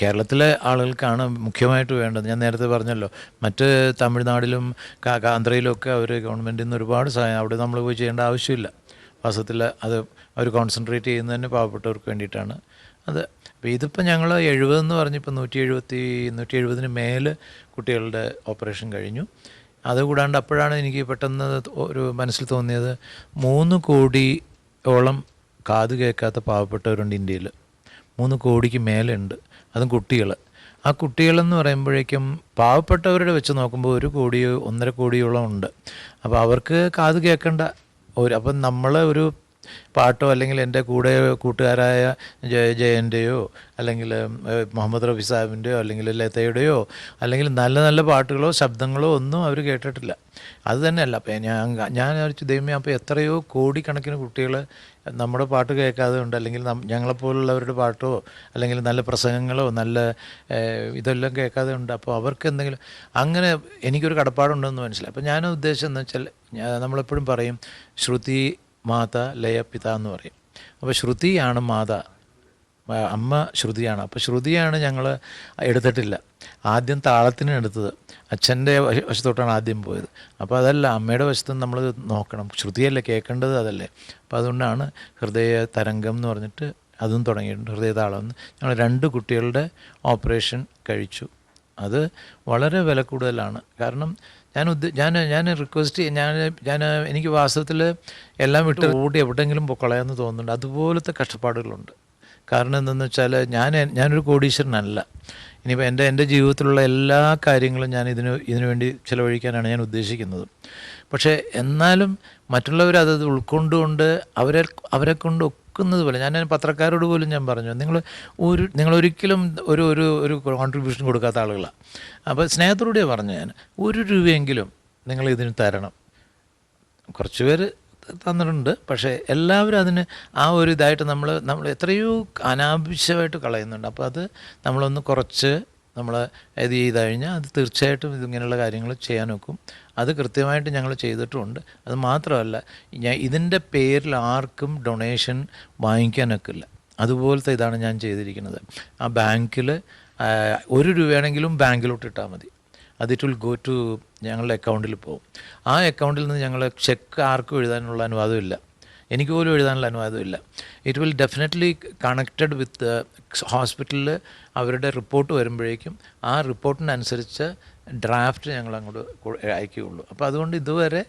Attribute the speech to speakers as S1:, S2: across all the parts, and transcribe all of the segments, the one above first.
S1: കേരളത്തിലെ ആളുകൾക്കാണ് മുഖ്യമായിട്ട് വേണ്ടത്. ഞാൻ നേരത്തെ പറഞ്ഞല്ലോ, മറ്റ് തമിഴ്നാടിലും ആന്ധ്രയിലൊക്കെ അവർ ഗവൺമെൻറ്റിൽ നിന്ന് ഒരുപാട് സഹായം, അവിടെ നമ്മൾ പോയി ചെയ്യേണ്ട ആവശ്യമില്ല. വാസ്തവത്തിൽ അത് അവർ കോൺസെൻട്രേറ്റ് ചെയ്യുന്നത് തന്നെ പാവപ്പെട്ടവർക്ക് വേണ്ടിയിട്ടാണ് അത്. അപ്പോൾ ഇതിപ്പോൾ ഞങ്ങൾ 70 എന്ന് പറഞ്ഞിപ്പോൾ 170 മേൽ കുട്ടികളുടെ ഓപ്പറേഷൻ കഴിഞ്ഞു. അതുകൂടാണ്ട് അപ്പോഴാണ് എനിക്ക് പെട്ടെന്ന് ഒരു മനസ്സിൽ തോന്നിയത്, 3 കോടിയോളം കാത് കേൾക്കാത്ത പാവപ്പെട്ടവരുണ്ട് ഇന്ത്യയിൽ. 3 കോടിക്ക് മേലുണ്ട്, അതും കുട്ടികൾ. ആ കുട്ടികളെന്ന് പറയുമ്പോഴേക്കും പാവപ്പെട്ടവരുടെ വെച്ച് നോക്കുമ്പോൾ 1 കോടിയോ 1.5 കോടിയോളം ഉണ്ട്. അപ്പോൾ അവർക്ക് കാത് കേൾക്കേണ്ട അപ്പം നമ്മൾ ഒരു പാട്ടോ അല്ലെങ്കിൽ എൻ്റെ കൂട്ടുകാരായ ജയൻ്റെയോ അല്ലെങ്കിൽ മുഹമ്മദ് റഫി സാഹിബിൻ്റെയോ അല്ലെങ്കിൽ ലതയുടെയോ അല്ലെങ്കിൽ നല്ല നല്ല പാട്ടുകളോ ശബ്ദങ്ങളോ ഒന്നും അവർ കേട്ടിട്ടില്ല. അത് തന്നെയല്ല. അപ്പം ഞാൻ വിചാരിച്ചു, ദൈവമേ, അപ്പോൾ എത്രയോ കോടിക്കണക്കിന് കുട്ടികൾ നമ്മുടെ പാട്ട് കേൾക്കാതെ ഉണ്ട്, അല്ലെങ്കിൽ ഞങ്ങളെപ്പോലുള്ളവരുടെ പാട്ടോ അല്ലെങ്കിൽ നല്ല പ്രസംഗങ്ങളോ നല്ല ഇതെല്ലാം കേൾക്കാതെ ഉണ്ട്. അപ്പോൾ അവർക്ക് എന്തെങ്കിലും അങ്ങനെ എനിക്കൊരു കടപ്പാടുണ്ടെന്ന് മനസ്സിലായി. അപ്പോൾ ഞാൻ ഉദ്ദേശം വെച്ചാൽ, നമ്മളെപ്പോഴും പറയും ശ്രുതി മാത ലയ പിത എന്ന് പറയും. അപ്പോൾ ശ്രുതിയാണ് മാത, അമ്മ ശ്രുതിയാണ്. അപ്പോൾ ശ്രുതിയാണ് ഞങ്ങൾ എടുത്തിട്ടില്ല. ആദ്യം താളത്തിന് എടുത്തത്, അച്ഛൻ്റെ വശത്തോട്ടാണ് ആദ്യം പോയത്. അപ്പോൾ അതല്ല, അമ്മയുടെ വശത്ത് നമ്മൾ നോക്കണം, ശ്രുതിയല്ലേ കേൾക്കേണ്ടത്, അതല്ലേ. അപ്പോൾ അതുകൊണ്ടാണ് ഹൃദയ തരംഗം എന്ന് പറഞ്ഞിട്ട് അതും തുടങ്ങിയിട്ടുണ്ട്, ഹൃദയതാളം എന്ന്. ഞങ്ങൾ 2 കുട്ടികളുടെ ഓപ്പറേഷൻ കഴിച്ചു. അത് വളരെ വില കൂടുതലാണ്. കാരണം ഞാൻ റിക്വസ്റ്റ് എനിക്ക് വാസ്തവത്തിൽ എല്ലാം വിട്ട് ഓടി എവിടെയെങ്കിലും കളയാമെന്ന് തോന്നുന്നുണ്ട്. അതുപോലത്തെ കഷ്ടപ്പാടുകളുണ്ട്. കാരണം എന്തെന്ന് വെച്ചാൽ ഞാനൊരു കോടീശ്വരനല്ല. ഇനിയിപ്പോൾ എൻ്റെ ജീവിതത്തിലുള്ള എല്ലാ കാര്യങ്ങളും ഞാൻ ഇതിനു വേണ്ടി ചിലവഴിക്കാനാണ് ഞാൻ ഉദ്ദേശിക്കുന്നത്. പക്ഷേ എന്നാലും മറ്റുള്ളവർ അത് ഉൾക്കൊണ്ടുകൊണ്ട് അവരെ കൊണ്ട് ഒക്കുന്നത് പോലെ, ഞാൻ പത്രക്കാരോട് പോലും ഞാൻ പറഞ്ഞു, നിങ്ങളൊരിക്കലും ഒരു കോൺട്രിബ്യൂഷൻ കൊടുക്കാത്ത ആളുകളാണ്. അപ്പോൾ സ്നേഹത്തോടെ പറഞ്ഞു, ഞാൻ 1 രൂപയെങ്കിലും നിങ്ങൾ ഇതിന് തരണം. കുറച്ച് പേര് തന്നിട്ടുണ്ട്, പക്ഷേ എല്ലാവരും അതിന് ആ ഒരു ഇതായിട്ട് നമ്മൾ എത്രയോ അനാവശ്യമായിട്ട് കളയുന്നുണ്ട്. അപ്പോൾ അത് നമ്മളൊന്ന് കുറച്ച് നമ്മൾ ഇത് ചെയ്ത് കഴിഞ്ഞാൽ അത് തീർച്ചയായിട്ടും ഇതിങ്ങനെയുള്ള കാര്യങ്ങൾ ചെയ്യാൻ നോക്കും. അത് കൃത്യമായിട്ട് ഞങ്ങൾ ചെയ്തിട്ടുമുണ്ട്. അത് മാത്രമല്ല, ഇതിൻ്റെ പേരിൽ ആർക്കും ഡൊണേഷൻ വാങ്ങിക്കാനൊക്കില്ല. അതുപോലത്തെ ഇതാണ് ഞാൻ ചെയ്തിരിക്കുന്നത്. ആ ബാങ്കിൽ 1 രൂപയാണെങ്കിലും ബാങ്കിലോട്ട് ഇട്ടാൽ മതി. അത് ഇറ്റ് വിൽ ഗോ ടു ഞങ്ങളുടെ അക്കൗണ്ടിൽ പോകും. ആ അക്കൗണ്ടിൽ നിന്ന് ഞങ്ങൾ ചെക്ക് ആർക്കും എഴുതാനുള്ള അനുവാദമില്ല, എനിക്ക് പോലും എഴുതാനുള്ള അനുവാദമില്ല. It will definitely connected with ഹോസ്പിറ്റലിൽ അവരുടെ റിപ്പോർട്ട് വരുമ്പോഴേക്കും ആ റിപ്പോർട്ടിനനുസരിച്ച് ഡ്രാഫ്റ്റ് ഞങ്ങൾ അങ്ങോട്ട് അയക്കുകയുള്ളൂ. അപ്പോൾ അതുകൊണ്ട് ഇതുവരെ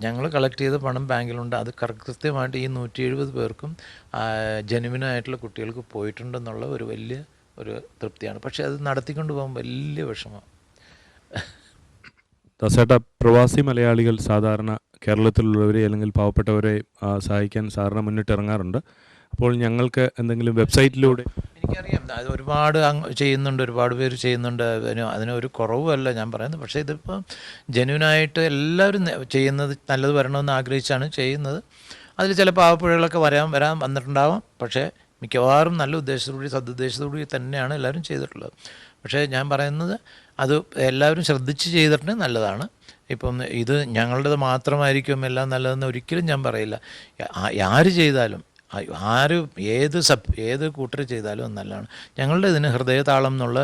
S1: ഞങ്ങൾ കളക്ട് ചെയ്ത പണം ബാങ്കിലുണ്ട്. അത് കൃത്യമായിട്ട് ഈ 170 പേർക്കും ജെനുവിനായിട്ടുള്ള കുട്ടികൾക്ക് പോയിട്ടുണ്ടെന്നുള്ള ഒരു വലിയ തൃപ്തിയാണ്. പക്ഷേ അത് നടത്തിക്കൊണ്ട് പോകാൻ വലിയ വിഷമം.
S2: ദാസേട്ടാ, പ്രവാസി മലയാളികൾ സാധാരണ കേരളത്തിലുള്ളവരെ അല്ലെങ്കിൽ പാവപ്പെട്ടവരെ സഹായിക്കാൻ സാറിന് മുന്നിട്ടിറങ്ങാറുണ്ട്. അപ്പോൾ ഞങ്ങൾക്ക് എന്തെങ്കിലും വെബ്സൈറ്റിലൂടെ,
S1: എനിക്കറിയാം അത് ഒരുപാട് ചെയ്യുന്നുണ്ട്, ഒരുപാട് പേര് ചെയ്യുന്നുണ്ട്, അതിനൊരു കുറവുമല്ല ഞാൻ പറയുന്നത്. പക്ഷേ ഇതിപ്പോൾ ജെന്യുനായിട്ട് എല്ലാവരും ചെയ്യുന്നത് നല്ലത് വരണമെന്ന് ആഗ്രഹിച്ചാണ് ചെയ്യുന്നത്. അതിൽ ചില പാവപ്പുഴകളൊക്കെ വന്നിട്ടുണ്ടാവാം. പക്ഷേ മിക്കവാറും നല്ല സദുദ്ദേശത്തോടുകൂടി തന്നെയാണ് എല്ലാവരും ചെയ്തിട്ടുള്ളത്. പക്ഷേ ഞാൻ പറയുന്നത്, അത് എല്ലാവരും ശ്രദ്ധിച്ച് ചെയ്തിട്ടുണ്ടെങ്കിൽ നല്ലതാണ്. ഇപ്പം ഇത് ഞങ്ങളുടേത് മാത്രമായിരിക്കും എല്ലാം നല്ലതെന്ന് ഒരിക്കലും ഞാൻ പറയില്ല. ആര് ചെയ്താലും, ഏത് കൂട്ടർ ചെയ്താലും അത് നല്ലതാണ്. ഞങ്ങളുടെ ഇതിന് ഹൃദയതാളം എന്നുള്ള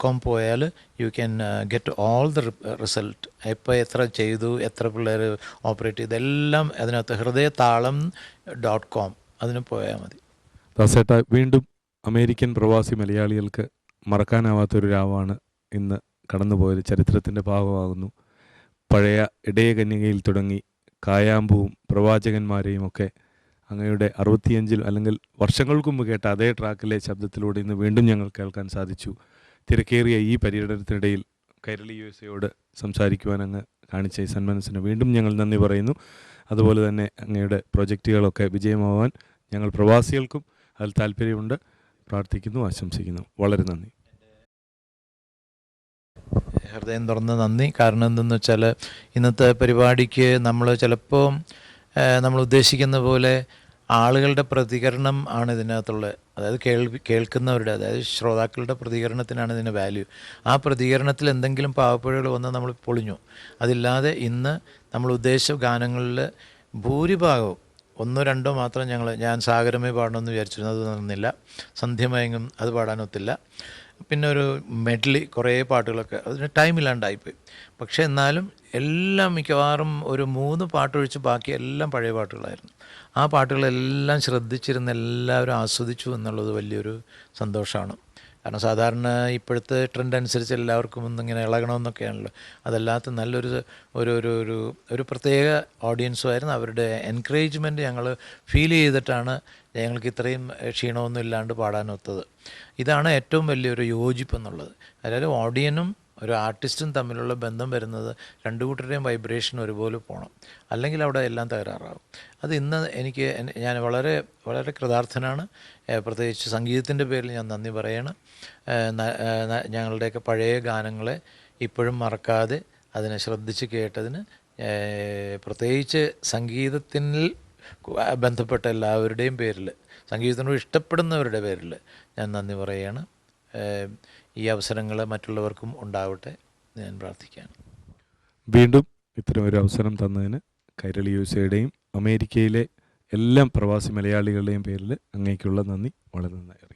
S1: .com പോയാൽ you can get all the result. ഇപ്പോൾ എത്ര ചെയ്തു, എത്ര പിള്ളേർ ഓപ്പറേറ്റ് ചെയ്തു, എല്ലാം അതിനകത്ത് ഹൃദയതാളം .com അതിന് പോയാൽ മതി.
S2: ദാസേട്ടാ, വീണ്ടും അമേരിക്കൻ പ്രവാസി മലയാളികൾക്ക് മറക്കാനാവാത്തൊരു രാവാണ് ഇന്ന് കടന്നുപോയത്. ചരിത്രത്തിൻ്റെ ഭാഗമാകുന്നു. പഴയ ഇടയകന്യകയിൽ തുടങ്ങി കായാമ്പൂവും പ്രവാചകന്മാരെയും ഒക്കെ അങ്ങയുടെ 65 അല്ലെങ്കിൽ വർഷങ്ങൾക്ക് മുമ്പ് കേട്ട അതേ ട്രാക്കിലെ ശബ്ദത്തിലൂടെ ഇന്ന് വീണ്ടും ഞങ്ങൾ കേൾക്കാൻ സാധിച്ചു. തിരക്കേറിയ ഈ പര്യടനത്തിനിടയിൽ കൈരളി USA സംസാരിക്കുവാൻ അങ്ങ് കാണിച്ച ഈ സന്മനസ്സിന് വീണ്ടും ഞങ്ങൾ നന്ദി പറയുന്നു. അതുപോലെ തന്നെ അങ്ങയുടെ പ്രൊജക്റ്റുകളൊക്കെ വിജയമാവാൻ ഞങ്ങൾ പ്രവാസികൾക്കും അതിൽ താല്പര്യമുണ്ട്. പ്രാർത്ഥിക്കുന്നു, ആശംസിക്കുന്നു. വളരെ നന്ദി.
S1: ഹൃദയം തുറന്ന് നന്ദി. കാരണം എന്തെന്ന് വെച്ചാൽ, ഇന്നത്തെ പരിപാടിക്ക് നമ്മൾ ഉദ്ദേശിക്കുന്ന പോലെ ആളുകളുടെ പ്രതികരണം ആണ് ഇതിനകത്തുള്ളത്. അതായത് കേൾക്കുന്നവരുടെ, അതായത് ശ്രോതാക്കളുടെ പ്രതികരണത്തിനാണ് ഇതിന് വാല്യൂ. ആ പ്രതികരണത്തിൽ എന്തെങ്കിലും പാവപ്പുഴകൾ വന്ന് നമ്മൾ പൊളിഞ്ഞു. അതില്ലാതെ ഇന്ന് നമ്മൾ ഉദ്ദേശിച്ച ഗാനങ്ങളിൽ ഭൂരിഭാഗവും ഒന്നോ രണ്ടോ മാത്രം ഞാൻ സാഗരമേ പാടണമെന്ന് വിചാരിച്ചിരുന്നു, അത് നടന്നില്ല. സന്ധ്യമയങ്ങും അത് പാടാനൊത്തില്ല. പിന്നെ ഒരു മെഡ്ലി കുറേ പാട്ടുകളൊക്കെ അതിന് ടൈമില്ലാണ്ടായിപ്പോയി. പക്ഷേ എന്നാലും എല്ലാം മിക്കവാറും ഒരു 3 പാട്ടൊഴിച്ച് ബാക്കി എല്ലാം പഴയ പാട്ടുകളായിരുന്നു. ആ പാട്ടുകളെല്ലാം ശ്രദ്ധിച്ചിരുന്ന് എല്ലാവരും ആസ്വദിച്ചു എന്നുള്ളത് വലിയൊരു സന്തോഷമാണ്. കാരണം സാധാരണ ഇപ്പോഴത്തെ ട്രെൻഡ് അനുസരിച്ച് എല്ലാവർക്കും ഒന്നിങ്ങനെ ഇളകണമെന്നൊക്കെയാണല്ലോ. അതല്ലാത്ത നല്ലൊരു ഒരു ഒരു ഒരു ഒരു പ്രത്യേക ഓഡിയൻസുമായിരുന്നു. അവരുടെ എൻകറേജ്മെൻറ്റ് ഞങ്ങൾ ഫീൽ ചെയ്തിട്ടാണ് ഞങ്ങൾക്ക് ഇത്രയും ക്ഷീണമൊന്നും ഇല്ലാണ്ട് പാടാനൊത്തത്. ഇതാണ് ഏറ്റവും വലിയൊരു യോജിപ്പ് എന്നുള്ളത്. അതായത് ഓഡിയനും ഒരു ആർട്ടിസ്റ്റും തമ്മിലുള്ള ബന്ധം വരുന്നത് രണ്ടു കൂട്ടരുടെയും വൈബ്രേഷൻ ഒരുപോലെ പോകണം, അല്ലെങ്കിൽ അവിടെ എല്ലാം തകരാറാകും. അത് ഇന്ന് ഞാൻ വളരെ വളരെ കൃതാർത്ഥനാണ്. പ്രത്യേകിച്ച് സംഗീതത്തിൻ്റെ പേരിൽ ഞാൻ നന്ദി പറയണം. ഞങ്ങളുടെയൊക്കെ പഴയ ഗാനങ്ങളെ ഇപ്പോഴും മറക്കാതെ അതിനെ ശ്രദ്ധിച്ച് കേട്ടതിന് പ്രത്യേകിച്ച് സംഗീതത്തിൽ ബന്ധപ്പെട്ട എല്ലാവരുടെയും പേരിൽ, സംഗീതത്തിനോട് ഇഷ്ടപ്പെടുന്നവരുടെ പേരിൽ ഞാൻ നന്ദി പറയുകയാണ്. ഈ അവസരങ്ങൾ മറ്റുള്ളവർക്കും ഉണ്ടാവട്ടെ ഞാൻ പ്രാർത്ഥിക്കുകയാണ്.
S2: വീണ്ടും ഇത്തരം ഒരു അവസരം തന്നതിന് കൈരളി യുഎസ്എയുടെയും അമേരിക്കയിലെ എല്ലാ പ്രവാസി മലയാളികളുടെയും പേരിൽ അങ്ങേക്കുള്ള നന്ദി വളരെ നന്നായി.